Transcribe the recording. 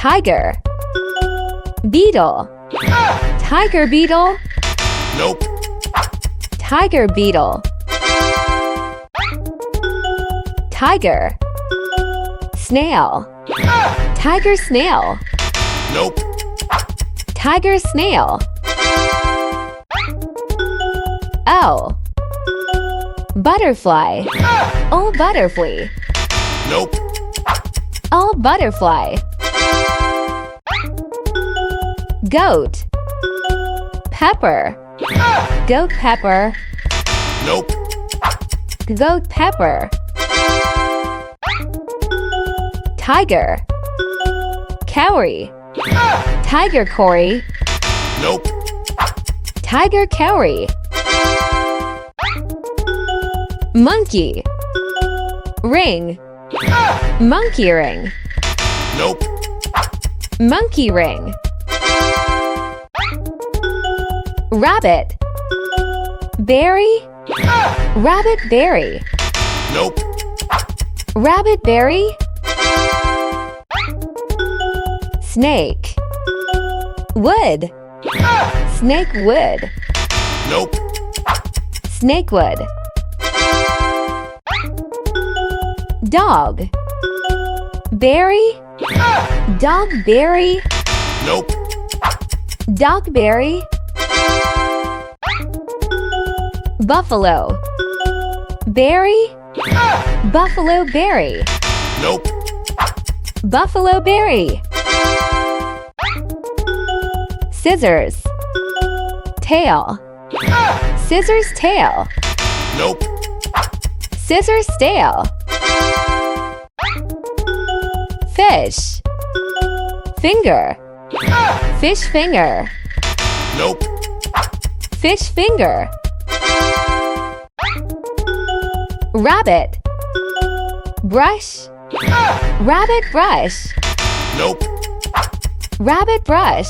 Tiger. Beetle. Tiger beetle. Nope. Tiger beetle. Tiger. Snail. Tiger snail. Nope. Tiger snail. O. Butterfly. O butterfly. Nope. O butterfly. Goat. Pepper. Goat pepper. Nope. Goat pepper. Tiger. Cowrie. Tiger Cory. Nope. Tiger Cowrie. Monkey. Ring. Monkey ring. Nope. Monkey ring. Rabbit. Berry. Rabbit berry. Nope. Rabbit berry. Snake. Wood. Snake wood. Nope. Snake wood. Dog. Berry. Dog berry. Nope. Dog berry. Buffalo. Berry. Buffalo berry. Nope. Buffalo berry. Scissors. Tail. Scissors tail. Nope. Scissors tail. Fish. Finger. Fish finger. Nope. Fish finger. Rabbit. Brush. Rabbit brush. Nope. Rabbit brush.